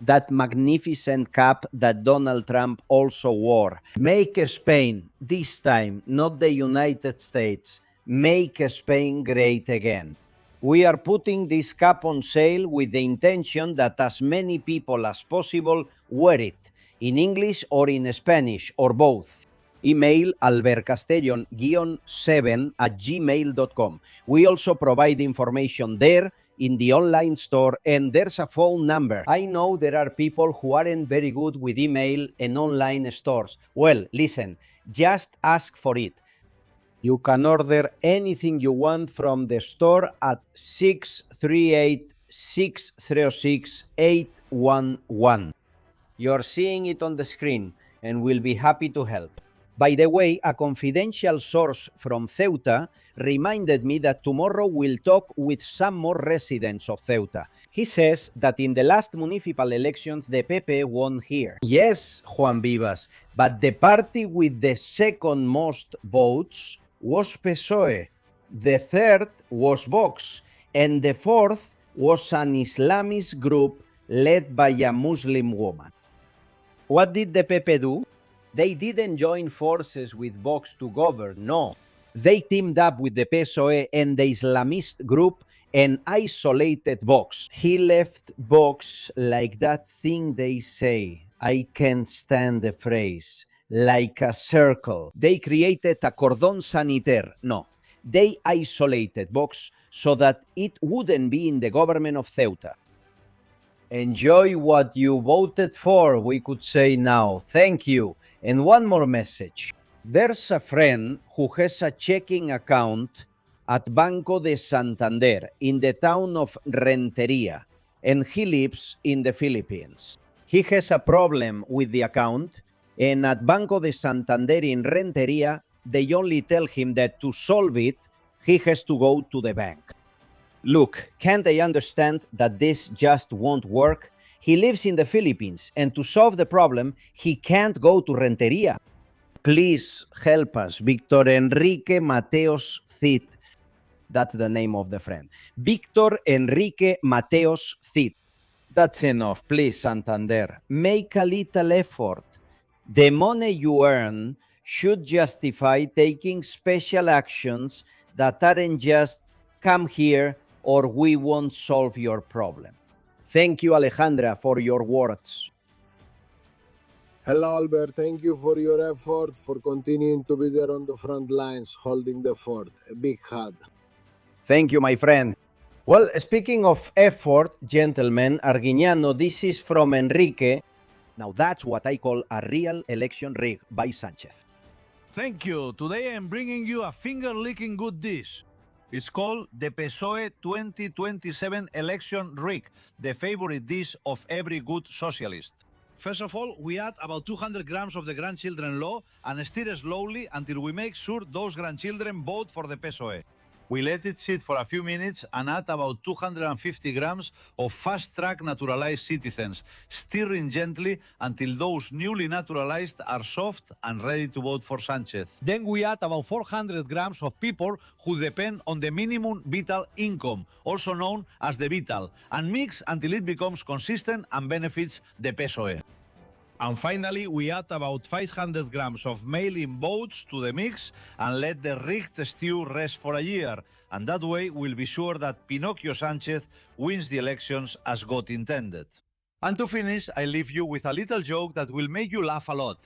That magnificent cap that Donald Trump also wore. Make Spain, this time, not the United States, make Spain great again. We are putting this cap on sale with the intention that as many people as possible wear it, in English or in Spanish, or both. Email albercastellon-7@gmail.com. We also provide information there in the online store, and there's a phone number. I know there are people who aren't very good with email and online stores. Well, listen, just ask for it. You can order anything you want from the store at 638-606-811. You're seeing it on the screen, and we'll be happy to help. By the way, a confidential source from Ceuta reminded me that tomorrow we'll talk with some more residents of Ceuta. He says that in the last municipal elections, the PP won here. Yes, Juan Vivas, but the party with the second most votes was PSOE, the third was Vox, and the fourth was an Islamist group led by a Muslim woman. What did the PP do? They didn't join forces with Vox to govern, no. They teamed up with the PSOE and the Islamist group and isolated Vox. He left Vox like that thing they say, I can't stand the phrase, like a circle. They created a cordon sanitaire, no. They isolated Vox so that it wouldn't be in the government of Ceuta. Enjoy what you voted for, we could say now. Thank you. And one more message. There's a friend who has a checking account at Banco de Santander in the town of Renteria, and he lives in the Philippines. He has a problem with the account, and at Banco de Santander in Renteria, they only tell him that to solve it, he has to go to the bank. Look, can't they understand that this just won't work? He lives in the Philippines, and to solve the problem, he can't go to Renteria. Please help us, Victor Enrique Mateos Cid. That's the name of the friend. Victor Enrique Mateos Cid. That's enough, please, Santander. Make a little effort. The money you earn should justify taking special actions that aren't just come here or we won't solve your problem. Thank you, Alejandra, for your words. Hello, Albert. Thank you for your effort, for continuing to be there on the front lines, holding the fort. A big hug. Thank you, my friend. Well, speaking of effort, gentlemen, Arguiñano, this is from Enrique. Now that's what I call a real election rig by Sanchez. Thank you. Today I'm bringing you a finger-licking good dish. It's called the PSOE 2027 election rig, the favorite dish of every good socialist. First of all, we add about 200 grams of the grandchildren law and stir slowly until we make sure those grandchildren vote for the PSOE. We let it sit for a few minutes and add about 250 grams of fast-track naturalized citizens, stirring gently until those newly naturalized are soft and ready to vote for Sánchez. Then we add about 400 grams of people who depend on the minimum vital income, also known as the vital, and mix until it becomes consistent and benefits the PSOE. And finally, we add about 500 grams of mail-in votes to the mix and let the rigged stew rest for a year. And that way, we'll be sure that Pinocchio Sánchez wins the elections as God intended. And to finish, I leave you with a little joke that will make you laugh a lot.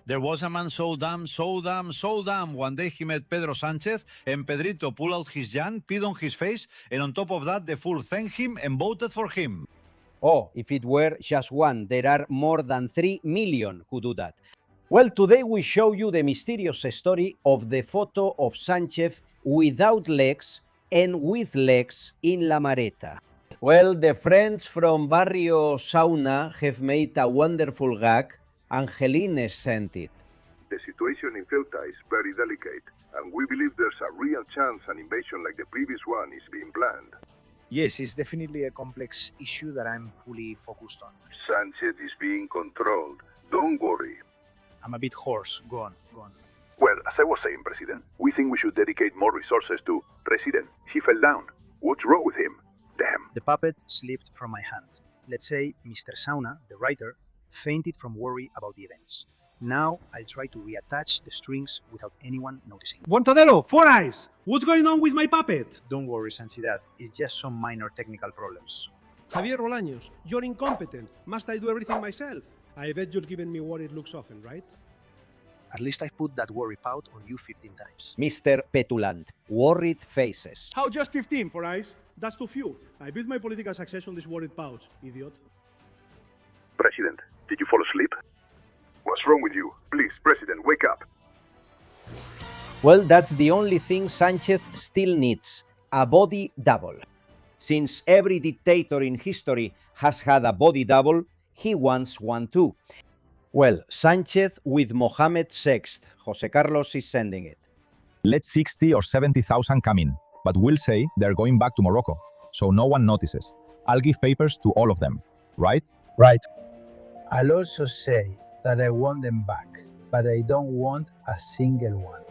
There was a man so dumb, so dumb, so dumb. One day he met Pedro Sánchez, and Pedrito pulled out his jan, peed on his face, and on top of that, the fool thanked him and voted for him. Oh, if it were just one, there are more than 3 million who do that. Well, today we show you the mysterious story of the photo of Sánchez without legs and with legs in La Mareta. Well, the friends from Barrio Sauna have made a wonderful gag. Angeline sent it. The situation in Ceuta is very delicate, and we believe there's a real chance an invasion like the previous one is being planned. Yes, it's definitely a complex issue that I'm fully focused on. Sánchez is being controlled. Don't worry. I'm a bit hoarse. Go on. Well, as I was saying, President, we think we should dedicate more resources to President. He fell down. What's wrong with him? Damn. The puppet slipped from my hand. Let's say Mr. Sauna, the writer, fainted from worry about the events. Now I'll try to reattach the strings without anyone noticing. Guantanero, 4 eyes! What's going on with my puppet? Don't worry, Sanchidad. It's just some minor technical problems. Javier Bolaños, you're incompetent. Must I do everything myself? I bet you're giving me worried looks often, right? At least I've put that worry pout on you 15 times. Mr. Petulant, worried faces. How just 15, 4 eyes? That's too few. I built my political success on this worried pouch, idiot. President, did you fall asleep? What's wrong with you? Please, President, wake up. Well, that's the only thing Sánchez still needs, a body double. Since every dictator in history has had a body double, he wants one too. Well, Sánchez with Mohammed VI. José Carlos is sending it. Let 60 or 70,000 come in, but we'll say they're going back to Morocco, so no one notices. I'll give papers to all of them, right? Right. I'll also say that I want them back, but I don't want a single one.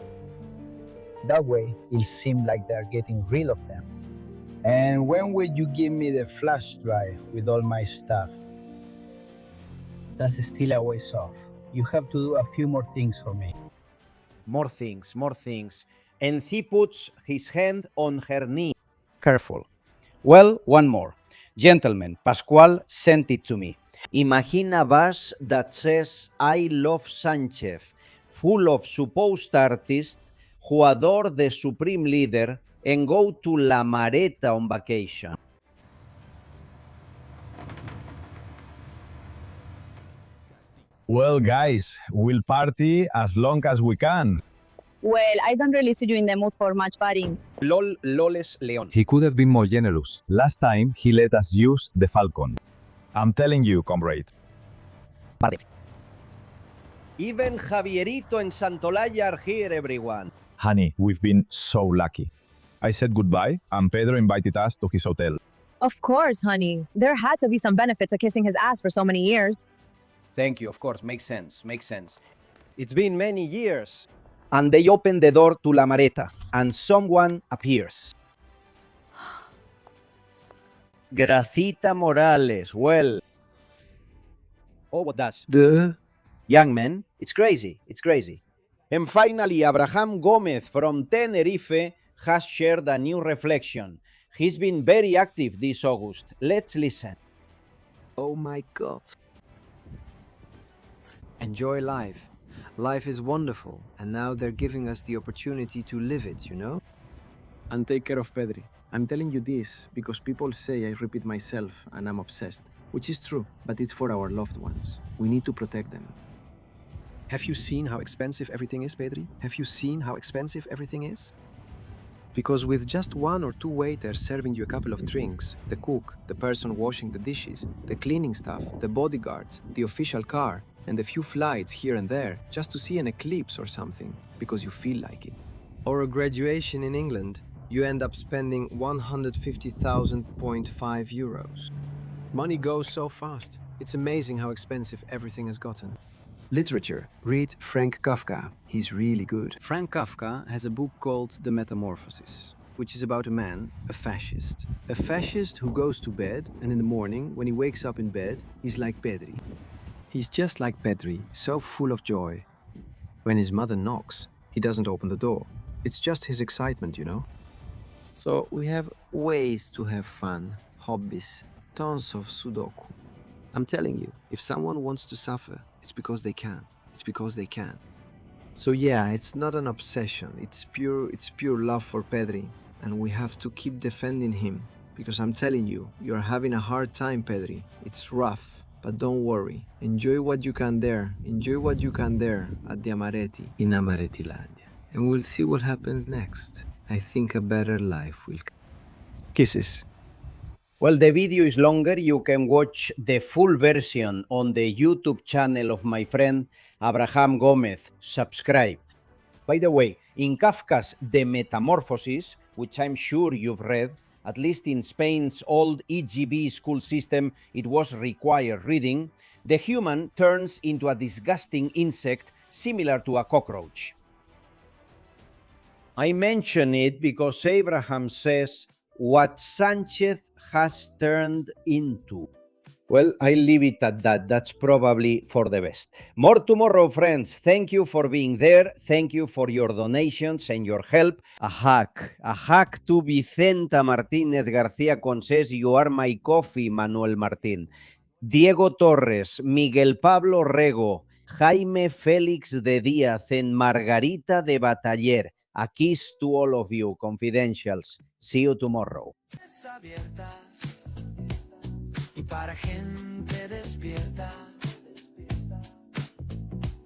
That way, it'll seem like they're getting rid of them. And when will you give me the flash drive with all my stuff? That's still a ways off. You have to do a few more things for me. More things. And he puts his hand on her knee. Careful. Well, one more. Gentlemen, Pascual sent it to me. Imagine a bus that says, I love Sánchez, full of supposed artists who adore the supreme leader and go to La Mareta on vacation. Well, guys, we'll party as long as we can. Well, I don't really see you in the mood for much partying. Lol, loles, Leon. He could have been more generous. Last time, he let us use the Falcon. I'm telling you, comrade. Even Javierito and Santolaya are here, everyone. Honey, we've been so lucky. I said goodbye, and Pedro invited us to his hotel. Of course, honey. There had to be some benefit to kissing his ass for so many years. Thank you, of course. Makes sense. It's been many years. And they open the door to La Mareta, and someone appears. Gracita Morales. Well. Oh, what does? Duh. Young man, it's crazy. And finally, Abraham Gomez from Tenerife has shared a new reflection. He's been very active this August. Let's listen. Oh my God. Enjoy life. Life is wonderful, and now they're giving us the opportunity to live it, you know? And take care of Pedri. I'm telling you this because people say I repeat myself and I'm obsessed, which is true, but it's for our loved ones. We need to protect them. Have you seen how expensive everything is, Pedri? Have you seen how expensive everything is? Because with just 1 or 2 waiters serving you a couple of drinks, the cook, the person washing the dishes, the cleaning staff, the bodyguards, the official car, and a few flights here and there just to see an eclipse or something, because you feel like it. Or a graduation in England, you end up spending 150,000.5 euros. Money goes so fast. It's amazing how expensive everything has gotten. Literature. Read Frank Kafka. He's really good. Frank Kafka has a book called The Metamorphosis, which is about a man, a fascist. A fascist who goes to bed, and in the morning, when he wakes up in bed, he's like Pedri. He's just like Pedri, so full of joy. When his mother knocks, he doesn't open the door. It's just his excitement, you know? So we have ways to have fun, hobbies, tons of Sudoku. I'm telling you, if someone wants to suffer, it's because they can. It's because they can. So yeah, it's not an obsession. It's pure love for Pedri, and we have to keep defending him. Because I'm telling you, you're having a hard time, Pedri. It's rough, but don't worry. Enjoy what you can there. Enjoy what you can there at the Amaretti, in Amaretilandia. And we'll see what happens next. I think a better life will come. Kisses. Well, the video is longer. You can watch the full version on the YouTube channel of my friend Abraham Gomez. Subscribe. By the way, in Kafka's The Metamorphosis, which I'm sure you've read, at least in Spain's old EGB school system, it was required reading, the human turns into a disgusting insect similar to a cockroach. I mention it because Abraham says what Sanchez has turned into. Well, I'll leave it at that. That's probably for the best. More tomorrow, friends. Thank you for being there. Thank you for your donations and your help. A hug to Vicenta Martínez García Concés. You are my coffee, Manuel Martín. Diego Torres, Miguel Pablo Rego, Jaime Félix de Díaz and Margarita de Bataller. A kiss to all of you, confidentials. See you tomorrow. Y para gente despierta,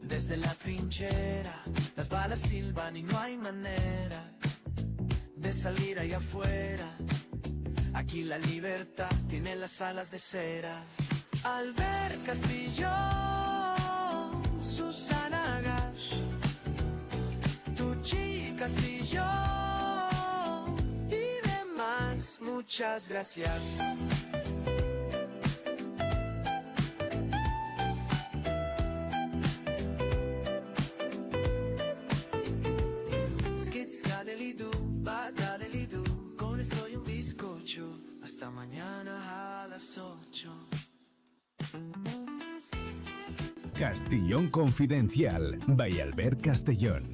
desde la trinchera, las balas silban y no hay manera de salir allá afuera. Aquí la libertad tiene las alas de cera. Albert Castillo, Susana Gash, Tucci Castillo y demás, muchas gracias. Con esto y un bizcocho, hasta mañana a las 8. Castellón Confidencial by Albert Castellón.